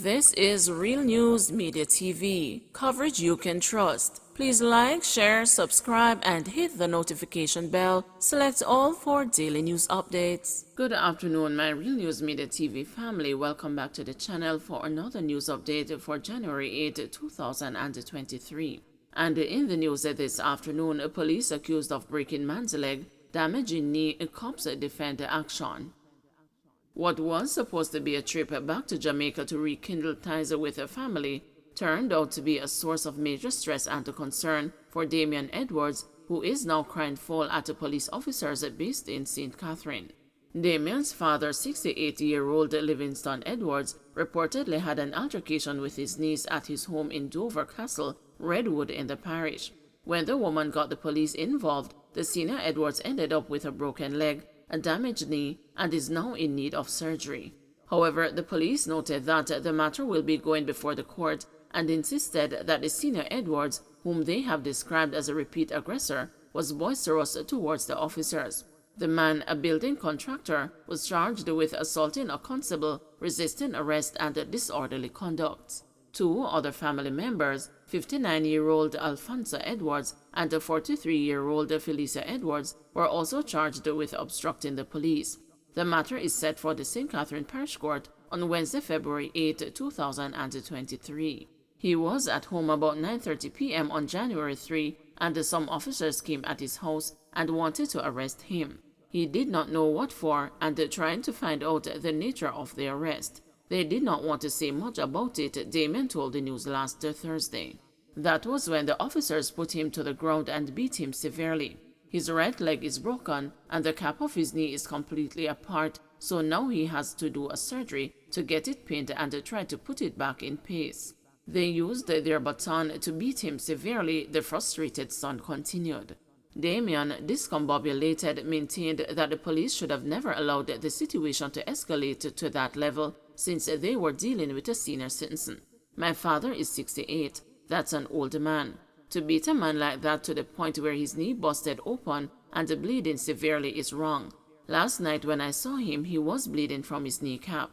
This is Real News Media TV, coverage you can trust. Please like, share, subscribe, and hit the notification bell. Select all for daily news updates. Good afternoon, my Real News Media TV family. Welcome back to the channel for another news update for January 8, 2023. And in the news this afternoon, police accused of breaking man's leg, damaging knee, cops defend action. What was supposed to be a trip back to Jamaica to rekindle ties with her family turned out to be a source of major stress and concern for Damian Edwards, who is now crying foul at the police officers based in St. Catherine. Damian's father, 68-year-old Livingston Edwards, reportedly had an altercation with his niece at his home in Dover Castle, Redwood in the parish. When the woman got the police involved, the senior Edwards ended up with a broken leg, a damaged knee, and is now in need of surgery. However, the police noted that the matter will be going before the court and insisted that the senior Edwards, whom they have described as a repeat aggressor, was boisterous towards the officers. The man, a building contractor, was charged with assaulting a constable, resisting arrest, and disorderly conduct. Two other family members, 59-year-old Alfonso Edwards and 43-year-old Felicia Edwards, were also charged with obstructing the police. The matter is set for the St. Catherine Parish Court on Wednesday, February 8, 2023. He was at home about 9:30 p.m. on January 3, and some officers came at his house and wanted to arrest him. He did not know what for and trying to find out the nature of the arrest. They did not want to say much about it, Damian told the news last Thursday. That was when the officers put him to the ground and beat him severely. His right leg is broken and the calf of his knee is completely apart, so now he has to do a surgery to get it pinned and try to put it back in place. They used their baton to beat him severely, the frustrated son continued. Damian, discombobulated, maintained that the police should have never allowed the situation to escalate to that level since they were dealing with a senior citizen. My father is 68. That's an old man. To beat a man like that to the point where his knee busted open and bleeding severely is wrong. Last night when I saw him, he was bleeding from his kneecap.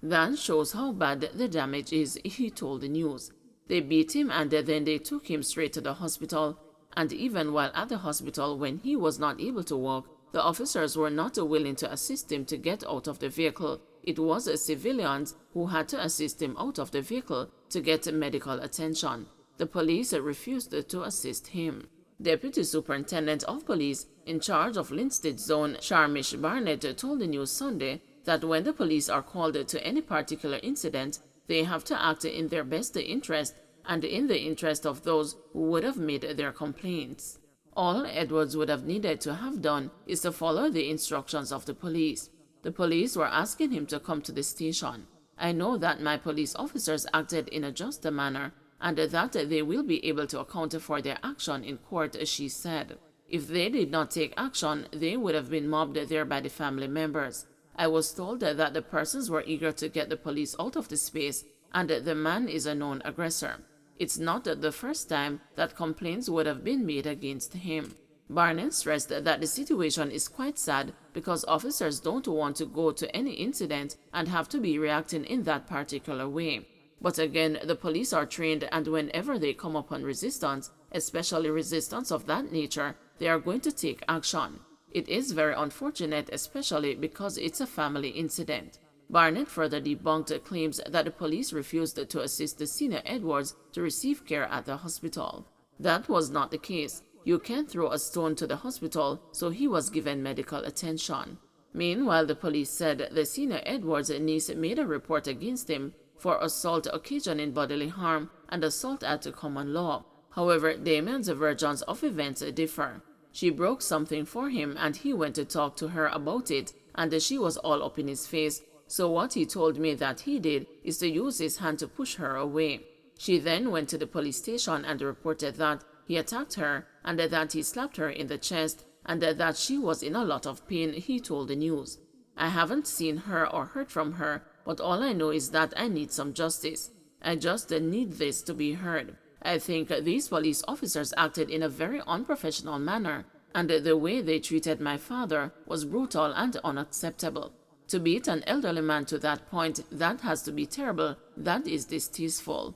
That shows how bad the damage is, he told the news. They beat him and then they took him straight to the hospital. And even while at the hospital, when he was not able to walk, the officers were not willing to assist him to get out of the vehicle. It was civilians who had to assist him out of the vehicle to get medical attention. The police refused to assist him. Deputy Superintendent of Police in charge of Linstead Zone, Sharmish Barnett, told the news Sunday that when the police are called to any particular incident, they have to act in their best interest and in the interest of those who would have made their complaints. All Edwards would have needed to have done is to follow the instructions of the police. The police were asking him to come to the station. I know that my police officers acted in a just manner and that they will be able to account for their action in court, she said. If they did not take action, they would have been mobbed there by the family members. I was told that the persons were eager to get the police out of the space and the man is a known aggressor. It's not the first time that complaints would have been made against him. Barnett stressed that the situation is quite sad because officers don't want to go to any incident and have to be reacting in that particular way. But again, the police are trained, and whenever they come upon resistance, especially resistance of that nature, they are going to take action. It is very unfortunate, especially because it's a family incident. Barnett further debunked claims that the police refused to assist the senior Edwards to receive care at the hospital. That was not the case. You can't throw a stone to the hospital, so he was given medical attention. Meanwhile, the police said the senior Edwards' niece made a report against him for assault occasioning bodily harm and assault at common law. However, Damian's versions of events differ. She broke something for him and he went to talk to her about it, and she was all up in his face. So what he told me that he did is to use his hand to push her away. She then went to the police station and reported that he attacked her and that he slapped her in the chest and that she was in a lot of pain, he told the news. I haven't seen her or heard from her, but all I know is that I need some justice. I just need this to be heard. I think these police officers acted in a very unprofessional manner, and the way they treated my father was brutal and unacceptable. To beat an elderly man to that point, that has to be terrible. That is distasteful.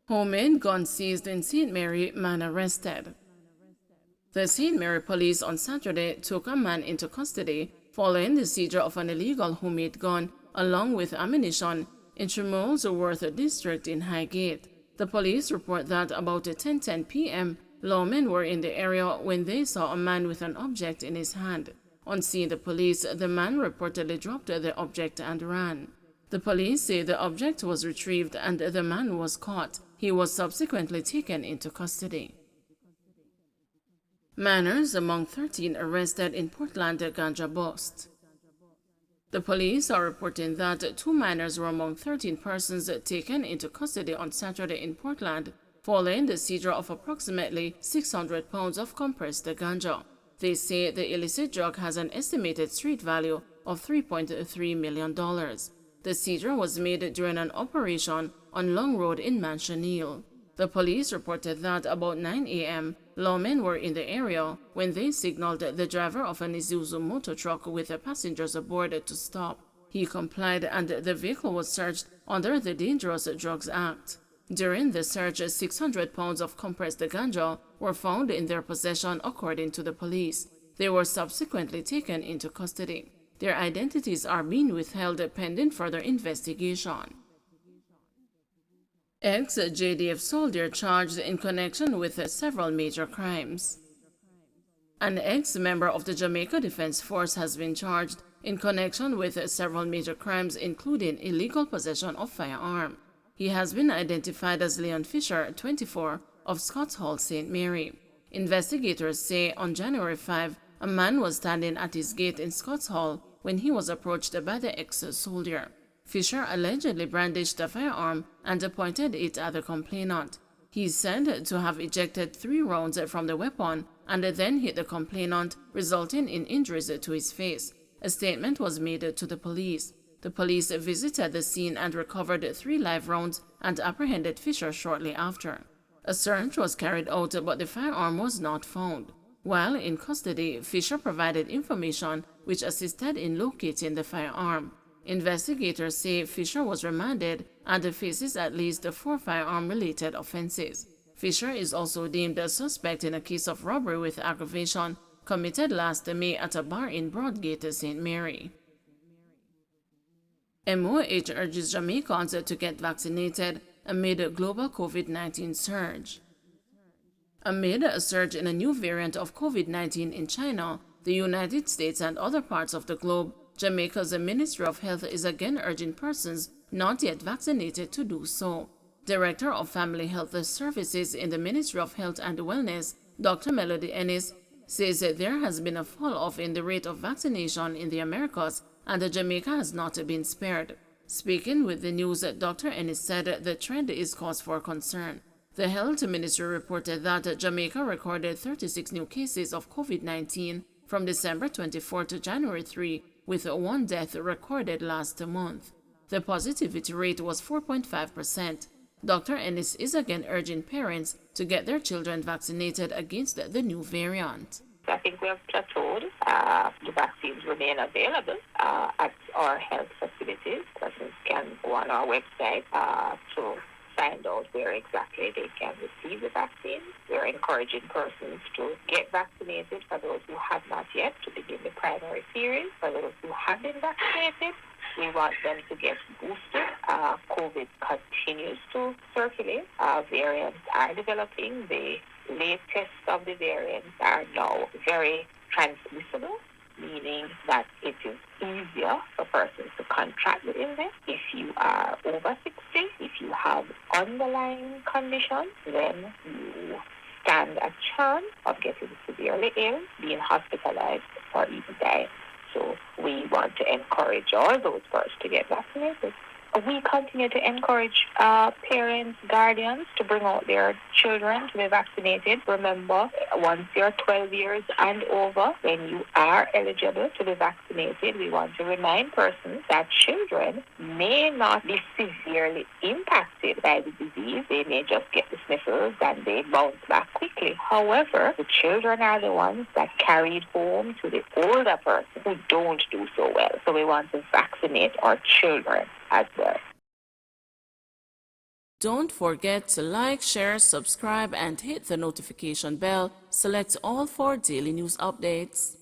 Homemade gun seized in St. Mary, man arrested. The St. Mary police on Saturday took a man into custody following the seizure of an illegal homemade gun along with ammunition in Tremolesworth district in Highgate. The police report that about 10:10 p.m., lawmen were in the area when they saw a man with an object in his hand. On seeing the police, the man reportedly dropped the object and ran. The police say the object was retrieved and the man was caught. He was subsequently taken into custody. Minors among 13 arrested in Portland Ganja bust. The police are reporting that 2 minors were among 13 persons taken into custody on Saturday in Portland following the seizure of approximately 600 pounds of compressed ganja. They say the illicit drug has an estimated street value of $3.3 million. The seizure was made during an operation on Long Road in Manchonil. The police reported that about 9 a.m., lawmen were in the area when they signaled the driver of an Isuzu motor truck with the passengers aboard to stop. He complied and the vehicle was searched under the Dangerous Drugs Act. During the search, 600 pounds of compressed ganja were found in their possession, according to the police. They were subsequently taken into custody. Their identities are being withheld pending further investigation. Ex-JDF soldier charged in connection with several major crimes. An ex-member of the Jamaica Defense Force has been charged in connection with several major crimes, including illegal possession of firearm. He has been identified as Leon Fisher, 24, of Scotts Hall, St. Mary. Investigators say on January 5, a man was standing at his gate in Scotts Hall when he was approached by the ex-soldier. Fisher allegedly brandished a firearm and pointed it at the complainant. He is said to have ejected 3 rounds from the weapon and then hit the complainant, resulting in injuries to his face. A statement was made to the police. The police visited the scene and recovered 3 live rounds and apprehended Fisher shortly after. A search was carried out, but the firearm was not found. While in custody, Fisher provided information which assisted in locating the firearm. Investigators say Fisher was remanded and faces at least 4 firearm-related offenses. Fisher is also deemed a suspect in a case of robbery with aggravation committed last May at a bar in Broadgate, St. Mary. MOH urges Jamaicans to get vaccinated amid global COVID-19 surge. Amid a surge in a new variant of COVID-19 in China, the United States and other parts of the globe, Jamaica's Ministry of Health is again urging persons not yet vaccinated to do so. Director of Family Health Services in the Ministry of Health and Wellness, Dr. Melody Ennis, says that there has been a fall-off in the rate of vaccination in the Americas and Jamaica has not been spared. Speaking with the news, Dr. Ennis said the trend is cause for concern. The Health Ministry reported that Jamaica recorded 36 new cases of COVID-19 from December 24 to January 3, with 1 death recorded last month. The positivity rate was 4.5%. Dr. Ennis is again urging parents to get their children vaccinated against the new variant. I think we have plateaued. The vaccines remain available at our health facilities. Persons can go on our website to find out where exactly they can receive the vaccine. We're encouraging persons to get vaccinated for those who have not yet, to begin the primary series. For those who have been vaccinated, we want them to get boosted. COVID continues to circulate. Variants are developing. The latest of the variants are now very transmissible, meaning that it is easier for persons to contract the illness. If you are over 60, if you have underlying conditions, then you stand a chance of getting severely ill, being hospitalized, or even dying. So we want to encourage all those persons to get vaccinated. We continue to encourage parents, guardians to bring out their children to be vaccinated. Remember, once you're 12 years and over, then you are eligible to be vaccinated. We want to remind persons that children may not be severely impacted by the disease. They may just get the sniffles and they bounce back quickly. However, the children are the ones that carry it home to the older person who don't do so well. So we want to vaccinate our children as well. Don't forget to like, share, subscribe, and hit the notification bell. Select all for daily news updates.